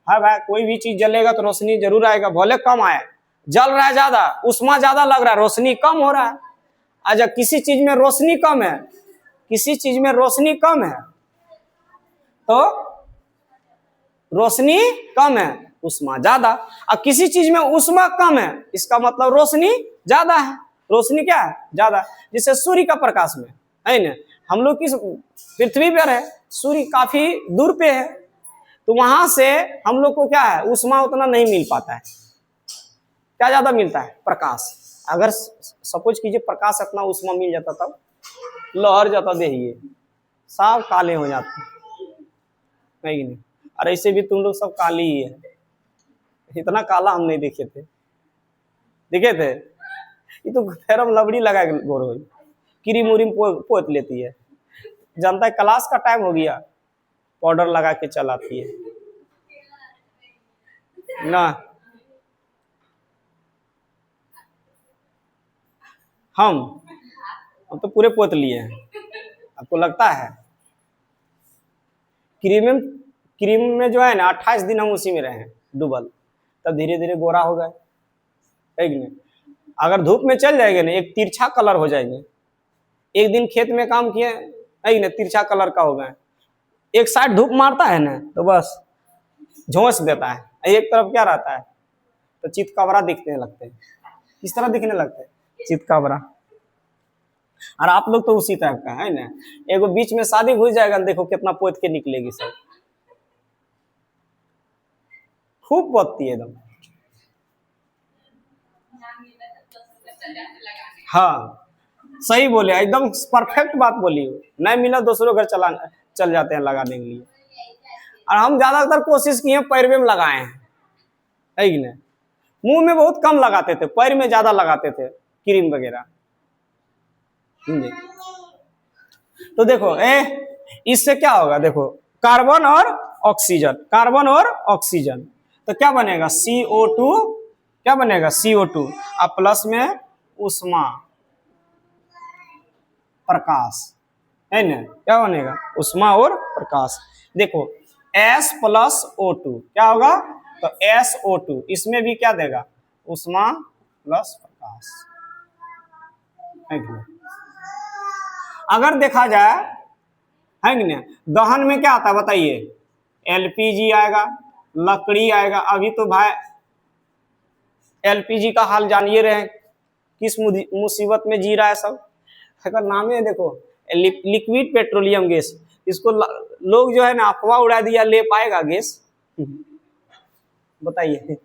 है भाई, कोई भी चीज जलेगा तो रोशनी जरूर आएगा, भले कम आए। जल रहा है ज्यादा, ऊष्मा ज्यादा लग रहा है, रोशनी कम हो रहा है। अच्छा, किसी चीज में रोशनी कम है, किसी चीज में रोशनी कम है तो रोशनी कम है, ऊष्मा ज्यादा। अब किसी चीज में ऊष्मा कम है, इसका मतलब रोशनी ज्यादा है। रोशनी क्या है? ज्यादा। जैसे सूर्य का प्रकाश में, है ना? हम लोग किस पृथ्वी पर है, सूर्य काफी दूर पे है, तो वहां से हम लोग को क्या है? ऊष्मा उतना नहीं मिल पाता है। क्या ज्यादा मिलता है? प्रकाश। अगर सपोज कीजिए प्रकाश इतना ऊष्मा मिल जाता तब लहर जाता, देखिए सब काले हो जाते, नहीं नहीं? और ऐसे भी तुम लोग सब काली ही है, इतना काला हम नहीं देखे थे, देखे थे? ये तो फेरम लबड़ी लगा के गोर हो, क्रीम उरीम पोत लेती है, जानता है क्लास का टाइम हो गया, पाउडर लगा के चलाती है ना। हम तो पूरे पोत लिए हैं, आपको लगता है? क्रीम में जो है ना 28 दिन हम उसी में रहे डूबल, तब धीरे धीरे गोरा हो गए, है कि नहीं? अगर धूप में चल जाएंगे ना, एक तिरछा कलर हो जाएंगे। एक दिन खेत में काम किए, है कि नहीं? तिरछा कलर का हो गए। एक साइड धूप मारता है ना तो बस झोंस देता है, एक तरफ क्या रहता है तो चितकबरा दिखने लगते हैं। किस तरह दिखने लगते हैं? चितकबरा। और आप लोग तो उसी टाइप का है ना, एगो बीच में शादी घुस जाएगा, देखो कितना पोत के निकलेगी, सब खूब पोतती है एकदम। हाँ सही बोले, एकदम परफेक्ट बात बोली। नहीं मिला दूसरों घर चल जाते हैं लगाने के लिए। और हम ज्यादातर कोशिश किए पैरवे में लगाए हैं, है कि नहीं? मुंह में बहुत कम लगाते थे, पैर में ज्यादा लगाते थे क्रीम वगैरह, समझे? तो देखो इससे क्या होगा, देखो कार्बन और ऑक्सीजन, कार्बन और ऑक्सीजन, तो क्या बनेगा CO2, क्या बनेगा CO2, अब प्लस में उष्मा प्रकाश, है ना, क्या बनेगा उष्मा और प्रकाश। देखो S+O2 क्या होगा, तो SO2 इसमें भी क्या देगा, उष्मा प्लस प्रकाश, है कि नहीं? अगर देखा जाए, है कि नहीं, दहन में क्या आता है बताइए, LPG आएगा, लकड़ी आएगा। अभी तो भाई LPG का हाल जानिए रहे हैं, किस मुसीबत में जी रहा है सब। अगर नाम है देखो लिक्विड पेट्रोलियम गैस, इसको लोग जो है ना अफवाह उड़ा दिया, ले पाएगा गैस, बताइए,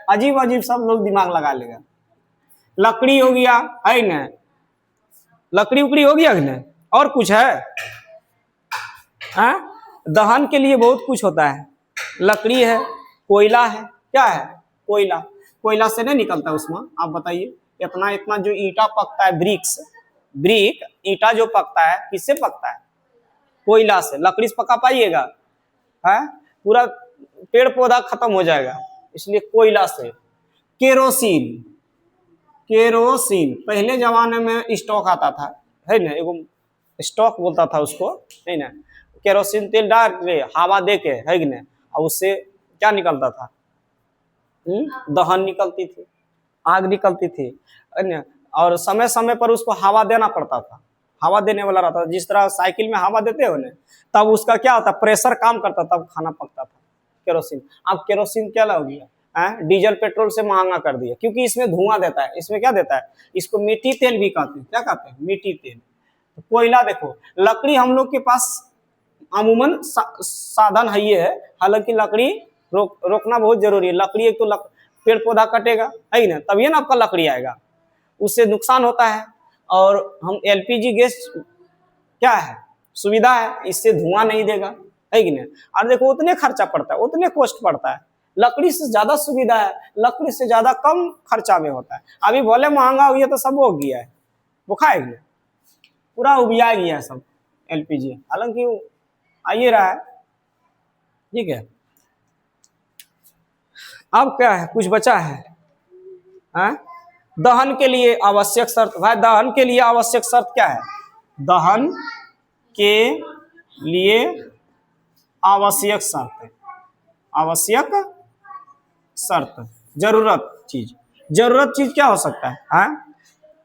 अजीब अजीब सब लोग दिमाग लगा लेगा। लकड़ी हो गया, है ना, लकड़ी उकड़ी हो गया ना, और कुछ है, दहन के लिए बहुत कुछ होता है, लकड़ी है, कोयला है, क्या है, कोयला, कोयला से नहीं निकलता उसमें, आप बताइए, इतना इतना जो ईंटा पकता है, ब्रिक ईंटा जो पकता है किससे पकता है, कोयला से। लकड़ी से पका पाइएगा, है पूरा पेड़ पौधा खत्म हो जाएगा, इसलिए कोयला से। केरोसिन, केरोसिन पहले जमाने में स्टॉक आता था, है ना, एगो स्टॉक बोलता था उसको, है ना, केरोसिन तेल डाल के हवा दे के, है कि नहीं, और उससे क्या निकलता था, दहन निकलती थी, आग निकलती थी, है ना, और समय समय पर उसको हवा देना पड़ता था, हवा देने वाला रहता था, जिस तरह साइकिल में हवा देते हो ना, तब उसका क्या होता, प्रेशर काम करता, तब खाना पकता था केरोसिन। अब केरोसिन क्या हो गया, डीजल पेट्रोल से महंगा कर दिया, क्योंकि इसमें धुआं देता है, इसमें क्या देता है, इसको मिट्टी तेल भी कहते हैं, क्या कहते हैं, मिट्टी तेल। तो कोयला देखो, लकड़ी हम लोग के पास अमूमन साधन है ये है, हालांकि लकड़ी रोकना बहुत जरूरी है। लकड़ी एक तो पेड़ पौधा कटेगा, है ना, तभी ना आपका लकड़ी आएगा, उससे नुकसान होता है। और हम LPG गैस क्या है, सुविधा है, इससे धुआं नहीं देगा, है कि नहीं। और देखो उतने खर्चा पड़ता है, उतने कॉस्ट पड़ता है, लकड़ी से ज्यादा सुविधा है, लकड़ी से ज्यादा कम खर्चा में होता है। अभी भले महंगा हो गया तो सब हो गया है, वो खाएगा पूरा उबिया गया है सब LPG, हालांकि आइए रहा है, ठीक है। अब क्या है, कुछ बचा है, दहन के लिए आवश्यक शर्त, भाई दहन के लिए आवश्यक शर्त क्या है, दहन के लिए आवश्यक शर्त, आवश्यक शर्त, जरूरत चीज क्या हो सकता है,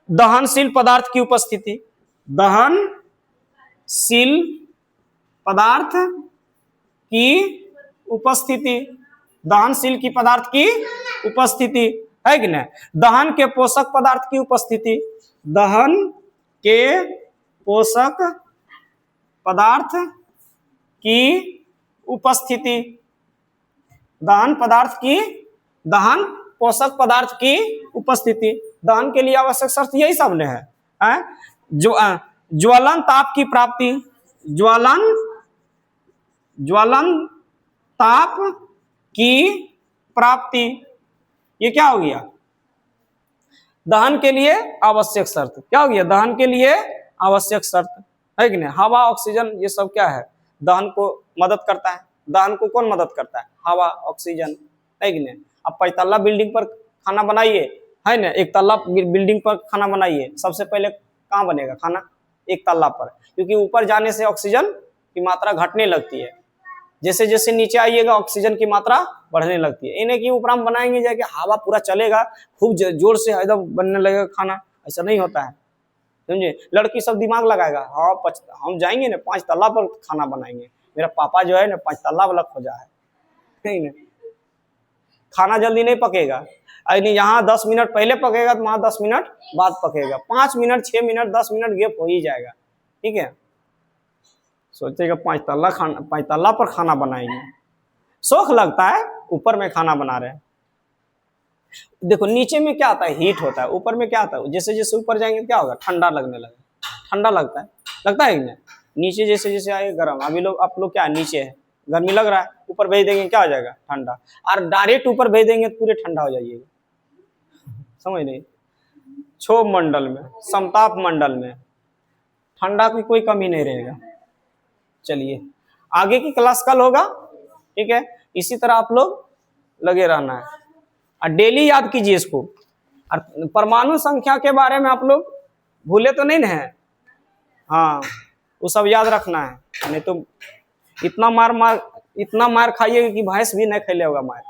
दहनशील पदार्थ की उपस्थिति, दहनशील पदार्थ की उपस्थिति, दहनशील की पदार्थ की उपस्थिति, है कि नहीं, दहन के पोषक पदार्थ की उपस्थिति, दहन के पोषक पदार्थ की उपस्थिति, दहन पोषक पदार्थ की उपस्थिति, दहन के लिए आवश्यक शर्त यही सब ने है, ज्वलन ताप की प्राप्ति, ज्वलन ताप की प्राप्ति, ये क्या हो गया, दहन के लिए आवश्यक शर्त, क्या हो गया, दहन के लिए आवश्यक शर्त, है कि नहीं। हवा ऑक्सीजन ये सब क्या है, दहन को मदद करता है, दहन को कौन मदद करता है, हवा ऑक्सीजन, है कि नहीं। अब 5 तल्ला बिल्डिंग पर खाना बनाइए, है ना, 1 तल्ला बिल्डिंग पर खाना बनाइए, सबसे पहले कहाँ बनेगा खाना, 1 तल्ला पर, क्योंकि ऊपर जाने से ऑक्सीजन की मात्रा घटने लगती है, जैसे जैसे नीचे आइएगा ऑक्सीजन की मात्रा बढ़ने लगती है। इन्हें कि ऊपर हम बनाएंगे जाके हवा पूरा चलेगा, खूब जोर से एकदम बनने लगेगा खाना, ऐसा नहीं होता है, समझे। लड़की सब दिमाग लगाएगा, हाँ हम जाएंगे ना 5 तल्ला पर खाना बनाएंगे, मेरा पापा जो है ना 5 तल्ला वाला खोजा है, नहीं ना, खाना जल्दी नहीं पकेगा, यहाँ 10 मिनट पहले पकेगा तो वहां 10 मिनट बाद पकेगा, 5 मिनट 6 मिनट 10 मिनट गैप हो ही जाएगा, ठीक है। सोचेगा 5 तल्ला पर खाना बनाएंगे, शौक लगता है, ऊपर में खाना बना रहे हैं। देखो नीचे में क्या आता है, हीट होता है, ऊपर में क्या आता है, जैसे जैसे ऊपर जाएंगे क्या होगा, ठंडा लगने लगेगा, ठंडा लगता है कि नहीं। नीचे जैसे जैसे आए गर्म, अभी लोग आप लोग क्या नीचे है, गर्मी लग रहा है, ऊपर भेज देंगे क्या हो जाएगा, ठंडा, और डायरेक्ट ऊपर भेज देंगे तो पूरे ठंडा हो जाइएगा, समझ नहीं। क्षोभ मंडल में, समताप मंडल में ठंडा की कोई कमी नहीं रहेगा। चलिए आगे की क्लास कल होगा, ठीक है। इसी तरह आप लोग लगे रहना है और डेली याद कीजिए इसको। और परमाणु संख्या के बारे में आप लोग भूले तो नहीं है? हाँ, वो सब याद रखना है, नहीं तो इतना मार खाइएगा कि भैंस भी नहीं खैले होगा मार।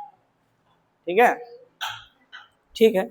ठीक है, ठीक है।